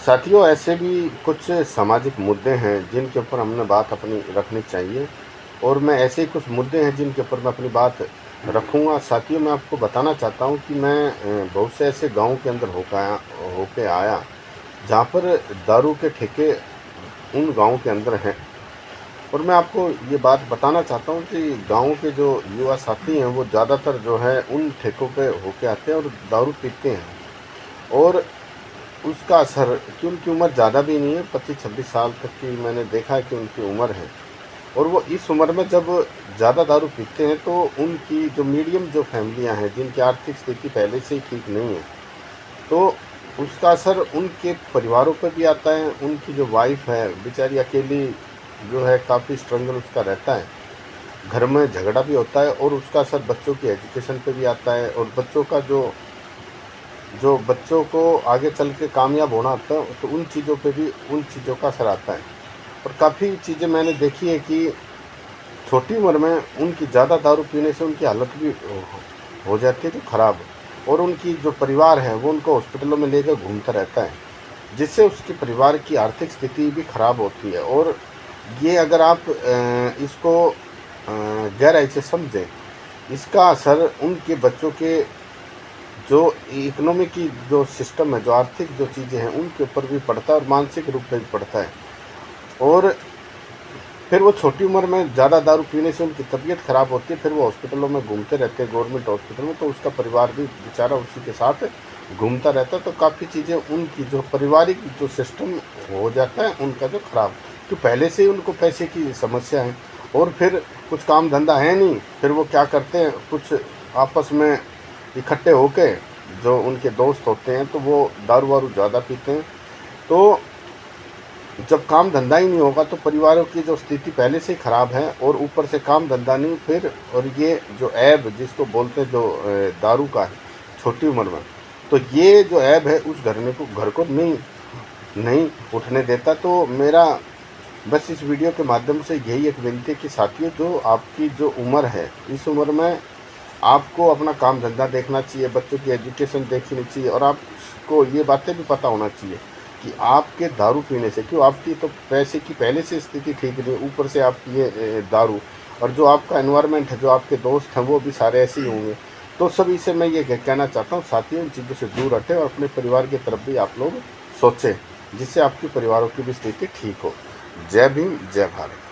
साथियों, ऐसे भी कुछ सामाजिक मुद्दे हैं जिनके ऊपर हमने बात अपनी रखनी चाहिए और मैं ऐसे ही कुछ मुद्दे हैं जिनके ऊपर मैं अपनी बात रखूँगा। साथियों, मैं आपको बताना चाहता हूँ कि मैं बहुत से ऐसे गाँव के अंदर होके आया जहाँ पर दारू के ठेके उन गाँव के अंदर हैं। और मैं आपको ये बात बताना चाहता हूँ कि गाँव के जो युवा साथी हैं वो ज़्यादातर जो है उन ठेकों पे होके आते हैं और दारू पीते हैं। और उसका असर, कि उनकी उम्र ज़्यादा भी नहीं है, 25-26 साल तक की मैंने देखा है कि उनकी उम्र है। और वो इस उम्र में जब ज़्यादा दारू पीते हैं तो उनकी जो मीडियम जो फैमिलियां हैं जिनकी आर्थिक स्थिति पहले से ही ठीक नहीं है, तो उसका असर उनके परिवारों पर भी आता है। उनकी जो वाइफ है बेचारी अकेली जो है, काफ़ी स्ट्रगल उसका रहता है, घर में झगड़ा भी होता है और उसका असर बच्चों की एजुकेशन पे भी आता है। और बच्चों का जो जो बच्चों को आगे चल के कामयाब होना होता है तो उन चीज़ों पे भी उन चीज़ों का असर आता है। और काफ़ी चीज़ें मैंने देखी है कि छोटी उम्र में उनकी ज़्यादा दारू पीने से उनकी हालत भी हो जाती है जो ख़राब। और उनकी जो परिवार है वो उनको हॉस्पिटलों में लेकर घूमता रहता है, जिससे उसके परिवार की आर्थिक स्थिति भी ख़राब होती है। और ये अगर आप इसको गहराई से समझें, इसका असर उनके बच्चों के जो इकोनॉमी की जो सिस्टम है, जो आर्थिक जो चीज़ें हैं उनके ऊपर भी पड़ता है और मानसिक रूप में भी पड़ता है। और फिर वो छोटी उम्र में ज़्यादा दारू पीने से उनकी तबीयत ख़राब होती है, फिर वो हॉस्पिटलों में घूमते रहते हैं, गवर्नमेंट हॉस्पिटल में, तो उसका परिवार भी बेचारा उसी के साथ घूमता रहता है। तो काफ़ी चीज़ें उनकी जो पारिवारिक जो सिस्टम हो जाता है उनका जो ख़राब, तो पहले से ही उनको पैसे की समस्या है और फिर कुछ काम धंधा है नहीं, फिर वो क्या करते हैं, कुछ आपस में इकट्ठे होके जो उनके दोस्त होते हैं तो वो दारू वारू ज़्यादा पीते हैं। तो जब काम धंधा ही नहीं होगा तो परिवारों की जो स्थिति पहले से ही ख़राब है और ऊपर से काम धंधा नहीं, फिर और ये जो ऐब जिसको बोलते हैं जो दारू का है छोटी उम्र में, तो ये जो ऐब है उस घर को नहीं नहीं उठने देता। तो मेरा बस इस वीडियो के माध्यम से यही एक विनती है कि साथियों, जो आपकी जो उम्र है, इस उम्र में आपको अपना काम धंधा देखना चाहिए, बच्चों की एजुकेशन देखनी चाहिए और आपको ये बातें भी पता होना चाहिए कि आपके दारू पीने से, क्यों, आपकी तो पैसे की पहले से स्थिति ठीक नहीं, ऊपर से आपकी ये दारू, और जो आपका एनवायरनमेंट है, जो आपके दोस्त हैं वो भी सारे ऐसे ही होंगे। तो सभी से मैं ये कहना चाहता हूँ साथियों, इन चीज़ों से दूर हटें और अपने परिवार की तरफ भी आप लोग सोचें, जिससे आपके परिवारों की भी स्थिति ठीक हो। जय भीम, जय भारत।